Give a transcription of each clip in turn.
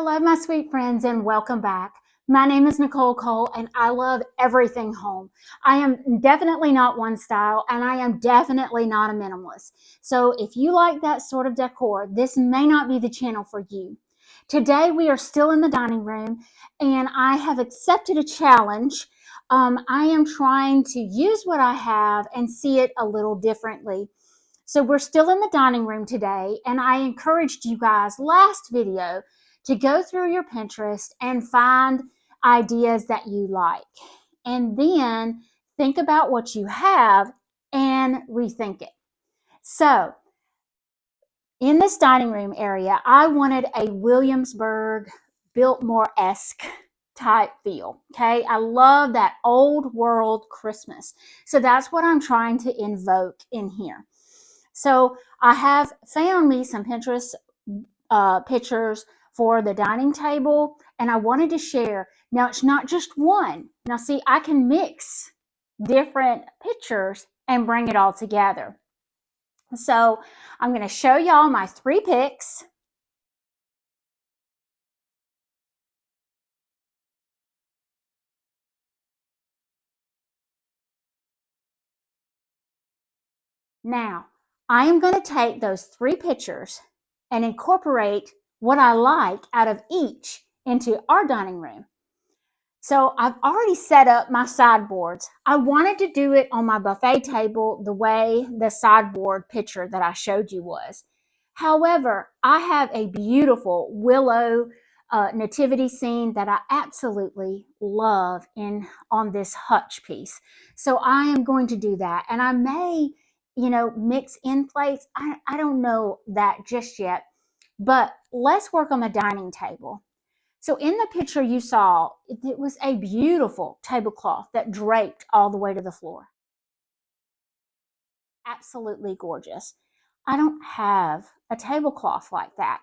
Hello, my sweet friends, and welcome back. My name is Nicole Cole, and I love everything home. I am definitely not one style, and I am definitely not a minimalist. So if you like that sort of decor, this may not be the channel for you. Today, we are still in the dining room, and I have accepted a challenge. I am trying to use what I have and see it a little differently. So we're still in the dining room today, and I encouraged you guys last video to go through your Pinterest and find ideas that you like. And then think about what you have and rethink it. So in this dining room area, I wanted a Williamsburg Biltmore-esque type feel. Okay, I love that old world Christmas. So that's what I'm trying to invoke in here. So I have found me some Pinterest pictures for the dining table, and I wanted to share. Now, it's not just one. Now, see, I can mix different pictures and bring it all together. So I'm going to show y'all my 3 picks. Now, I am going to take those 3 pictures and incorporate what I like out of each into our dining room. So I've already set up my sideboards. I wanted to do it on my buffet table the way the sideboard picture that I showed you was. However, I have a beautiful willow nativity scene that I absolutely love on this hutch piece. So I am going to do that. And I may, mix in plates. I don't know that just yet. But let's work on the dining table. So in the picture you saw, it was a beautiful tablecloth that draped all the way to the floor. Absolutely gorgeous. I don't have a tablecloth like that,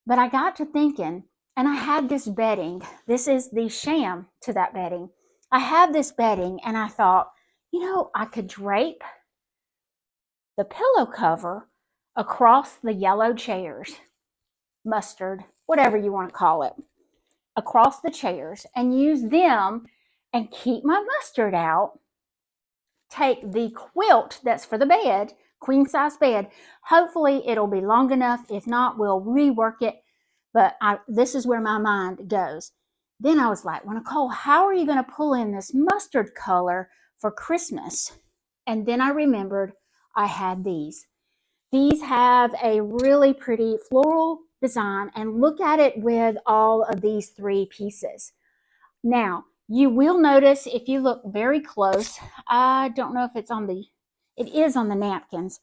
but I got to thinking, and I had this bedding. This is the sham to that bedding. I have this bedding, and I thought, I could drape the pillow cover across the yellow chairs, mustard, whatever you want to call it, across the chairs and use them and keep my mustard out. Take the quilt that's for the bed, queen size bed. Hopefully it'll be long enough. If not, we'll rework it. But this is where my mind goes. Then I was like, well, Nicole, how are you going to pull in this mustard color for Christmas? And then I remembered I had these. These have a really pretty floral design, and look at it with all of these 3 pieces. Now, you will notice if you look very close, I don't know if it is on the napkins.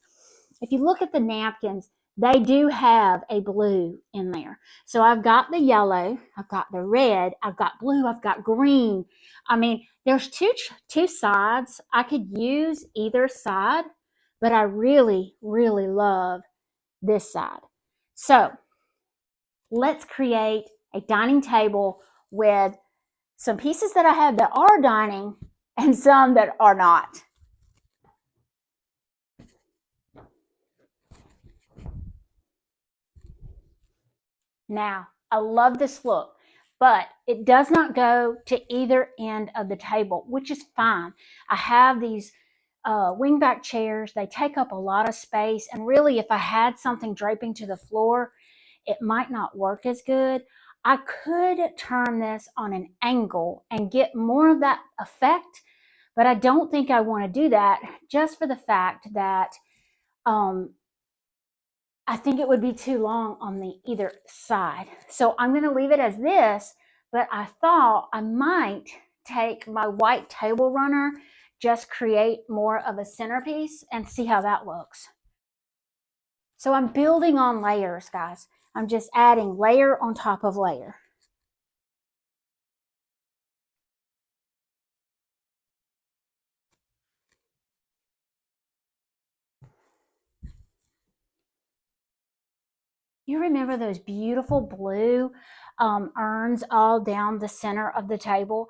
If you look at the napkins, they do have a blue in there. So I've got the yellow, I've got the red, I've got blue, I've got green. I mean, there's two sides. I could use either side, but I really, really love this side. So let's create a dining table with some pieces that I have that are dining and some that are not. Now, I love this look, but it does not go to either end of the table, which is fine. I have these wingback chairs. They take up a lot of space, and really, if I had something draping to the floor, it might not work as good. I could turn this on an angle and get more of that effect, but I don't think I want to do that just for the fact that I think it would be too long on the either side. So I'm going to leave it as this, but I thought I might take my white table runner, just create more of a centerpiece and see how that looks. So I'm building on layers, guys. I'm just adding layer on top of layer. You remember those beautiful blue urns all down the center of the table?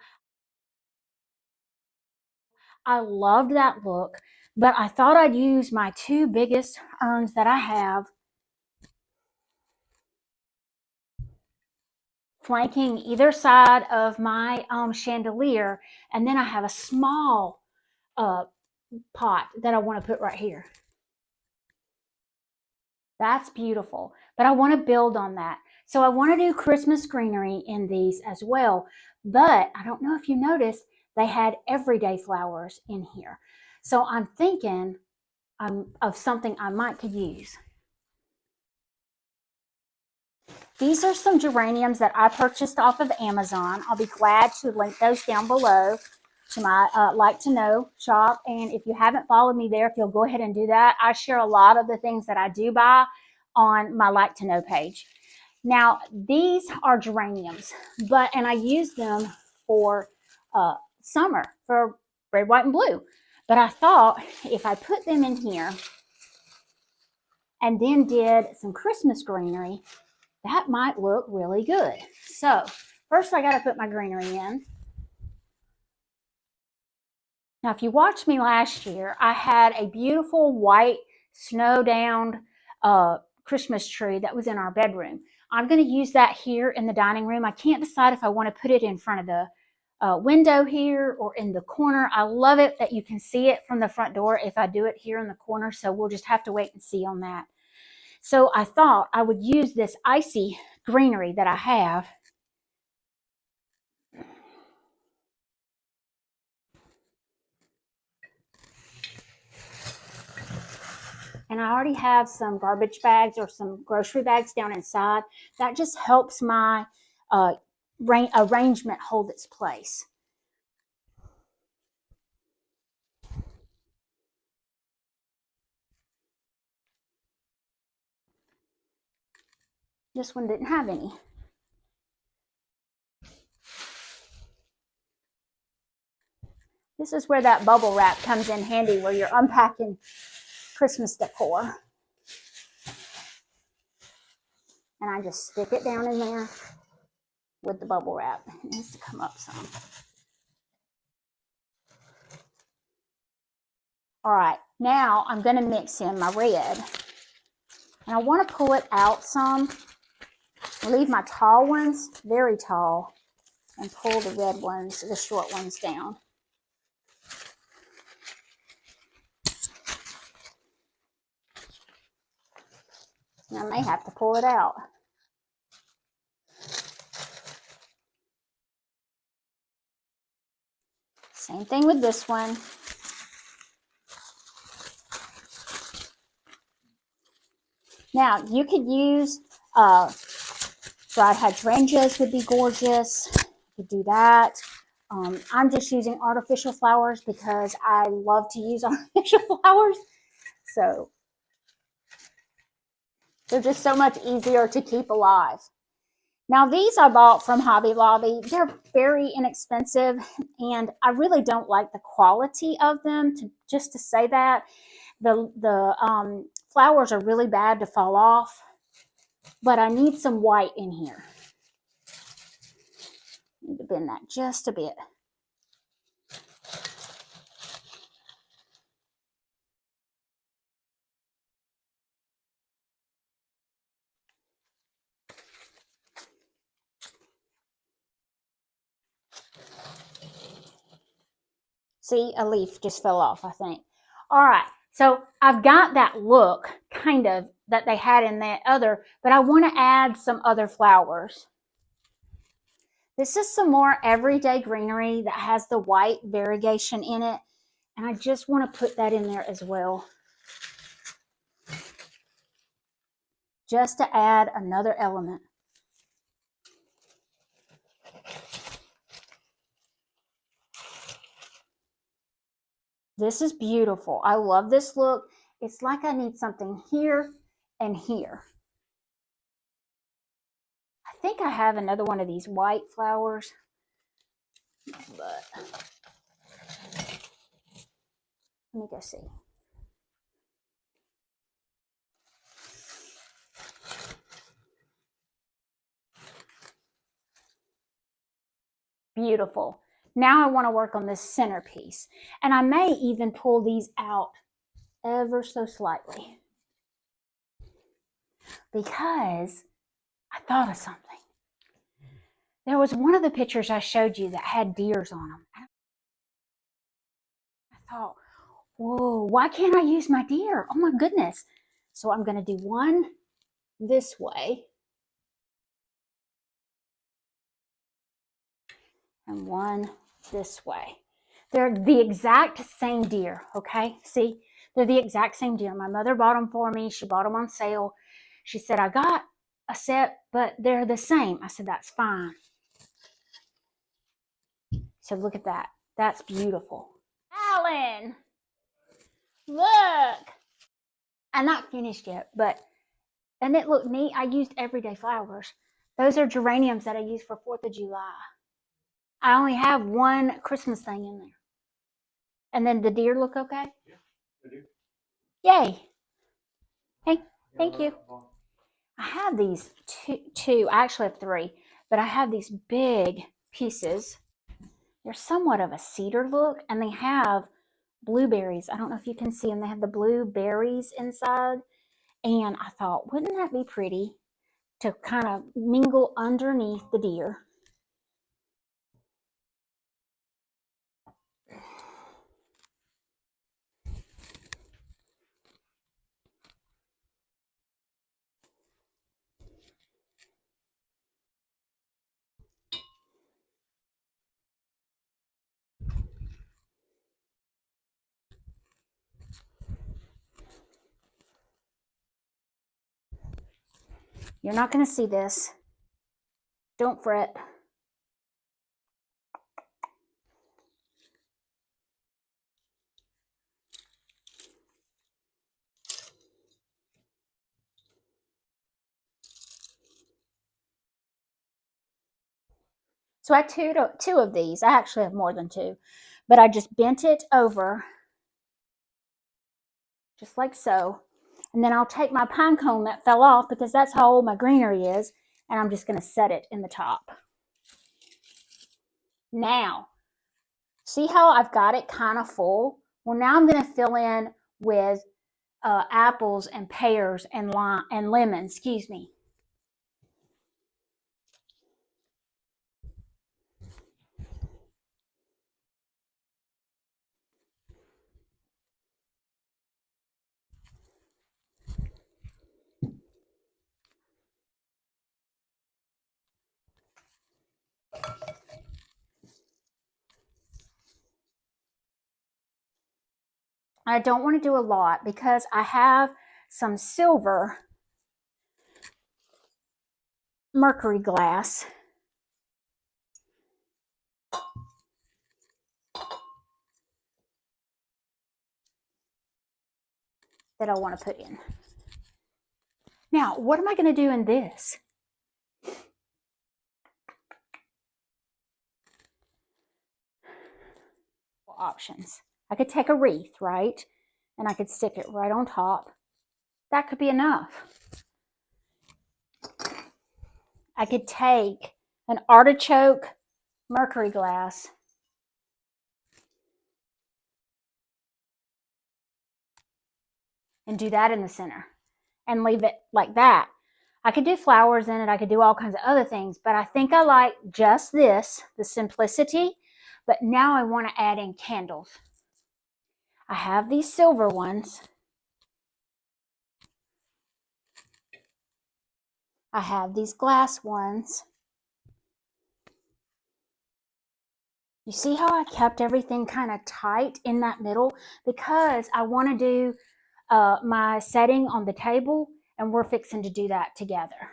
I loved that look, but I thought I'd use my 2 biggest urns that I have flanking either side of my chandelier. And then I have a small pot that I want to put right here. That's beautiful, but I want to build on that. So I want to do Christmas greenery in these as well. But I don't know if you noticed, they had everyday flowers in here. So I'm thinking of something I might could use. These are some geraniums that I purchased off of Amazon. I'll be glad to link those down below to my Like to Know shop. And if you haven't followed me there, if you'll go ahead and do that, I share a lot of the things that I do buy on my Like to Know page. Now, these are geraniums, and I use them for summer, for red, white, and blue. But I thought if I put them in here and then did some Christmas greenery, that might look really good. So first I got to put my greenery in. Now, if you watched me last year, I had a beautiful white snow-downed Christmas tree that was in our bedroom. I'm going to use that here in the dining room. I can't decide if I want to put it in front of the window here or in the corner. I love it that you can see it from the front door if I do it here in the corner, so we'll just have to wait and see on that. So I thought I would use this icy greenery that I have. And I already have some garbage bags or some grocery bags down inside. That just helps my arrangement hold its place. This one didn't have any. This is where that bubble wrap comes in handy, where you're unpacking Christmas decor. And I just stick it down in there with the bubble wrap. It needs to come up some. All right, now I'm going to mix in my red. And I want to pull it out some. Leave my tall ones very tall and pull the red ones, the short ones, down. And I may have to pull it out. Same thing with this one. Now, you could use dried hydrangeas would be gorgeous. You could do that. I'm just using artificial flowers because I love to use artificial flowers. So they're just so much easier to keep alive. Now, these I bought from Hobby Lobby. They're very inexpensive, and I really don't like the quality of them, just to say that. The flowers are really bad to fall off, but I need some white in here. Need to bend that just a bit. See, a leaf just fell off, I think. All right, so I've got that look, kind of, that they had in that other, but I want to add some other flowers. This is some more everyday greenery that has the white variegation in it, and I just want to put that in there as well, just to add another element. This is beautiful. I love this look. It's like I need something here and here. I think I have another one of these white flowers, but let me go see. Beautiful. Now I want to work on this centerpiece, and I may even pull these out ever so slightly because I thought of something. There was one of the pictures I showed you that had deers on them. I thought, whoa, why can't I use my deer? Oh my goodness. So I'm going to do one this way and one this way. They're the exact same deer, okay? See, they're the exact same deer. My mother bought them for me. She bought them on sale. She said, I got a set, but they're the same. I said, that's fine. So look at that. That's beautiful. Alan, look. I'm not finished yet, but, and it looked neat. I used everyday flowers. Those are geraniums that I use for 4th of July. I only have one Christmas thing in there. And then the deer look okay? Yeah, they do. Yay. Hey, thank you. I have these two, I actually have 3, but I have these big pieces. They're somewhat of a cedar look, and they have blueberries. I don't know if you can see them. They have the blueberries inside. And I thought, wouldn't that be pretty to kind of mingle underneath the deer? You're not going to see this. Don't fret. So I have two of these. I actually have more than 2, but I just bent it over just like so. And then I'll take my pine cone that fell off, because that's how old my greenery is, and I'm just going to set it in the top. Now, see how I've got it kind of full? Well, now I'm going to fill in with apples and pears and lime and lemons, excuse me. I don't want to do a lot because I have some silver mercury glass that I want to put in. Now, what am I going to do in this? Options. I could take a wreath, right? And I could stick it right on top. That could be enough. I could take an artichoke mercury glass and do that in the center and leave it like that. I could do flowers in it. I could do all kinds of other things, but I think I like just this, the simplicity. But now I want to add in candles. I have these silver ones. I have these glass ones. You see how I kept everything kind of tight in that middle? Because I want to do my setting on the table, and we're fixing to do that together.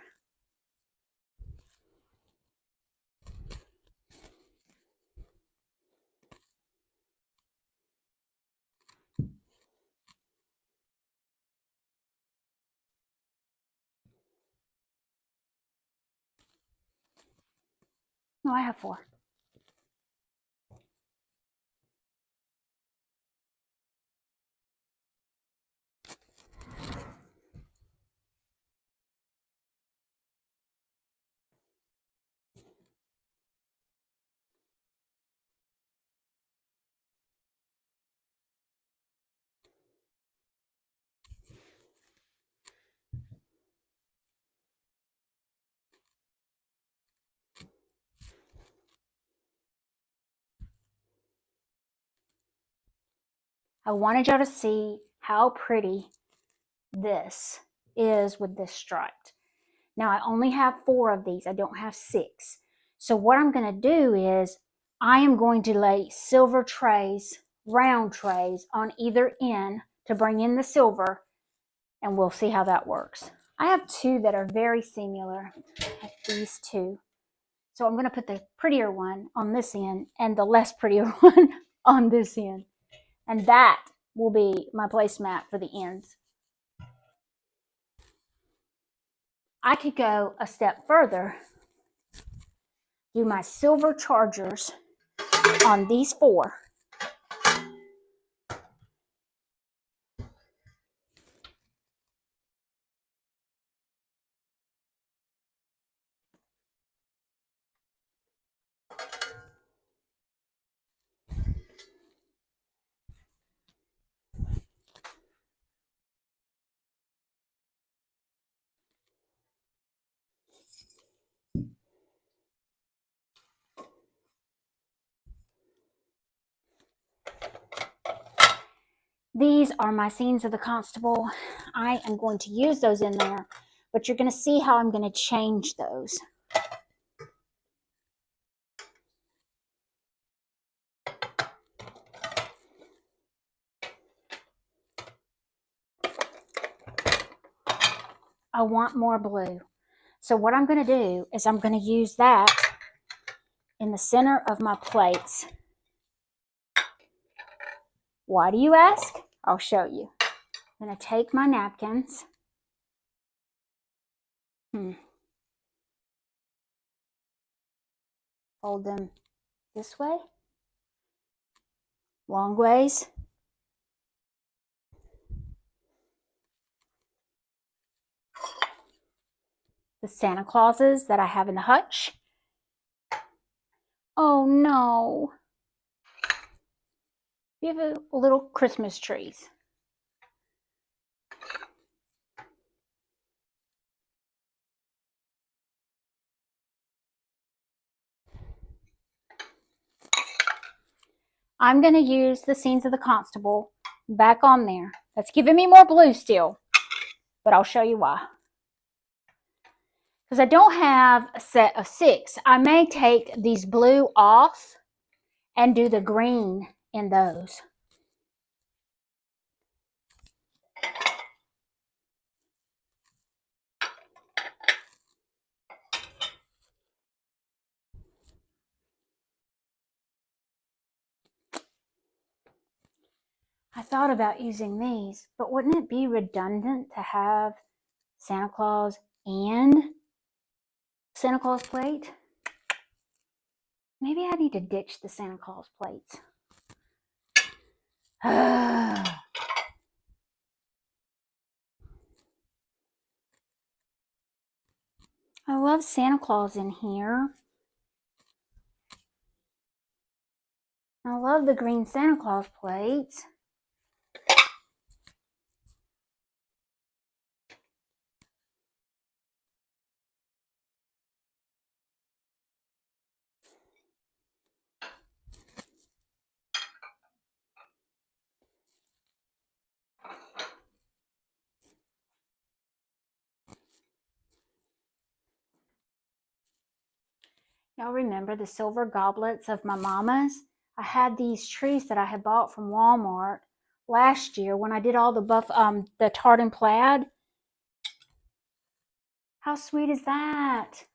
No, I have 4. I wanted y'all to see how pretty this is with this striped. Now I only have 4 of these. I don't have 6. So what I'm going to do is I am going to lay silver trays, round trays on either end to bring in the silver, and we'll see how that works. I have 2 that are very similar. I have these 2. So I'm going to put the prettier one on this end and the less prettier one on this end. And that will be my placemat for the ends. I could go a step further, do my silver chargers on these 4. These are my scenes of the constable. I am going to use those in there, but you're going to see how I'm going to change those. I want more blue. So what I'm going to do is I'm going to use that in the center of my plates. Why do you ask? I'll show you. I'm going to take my napkins. Fold them this way, long ways. The Santa Clauses that I have in the hutch. Oh no. We have a little Christmas trees. I'm going to use the scenes of the constable back on there. That's giving me more blue still, but I'll show you why. Because I don't have a set of 6. I may take these blue off and do the green in those. I thought about using these, but wouldn't it be redundant to have Santa Claus and Santa Claus plate? Maybe I need to ditch the Santa Claus plates. I love Santa Claus in here. I love the green Santa Claus plates. Y'all remember the silver goblets of my mama's? I had these trees that I had bought from Walmart last year when I did all the tartan plaid. How sweet is that?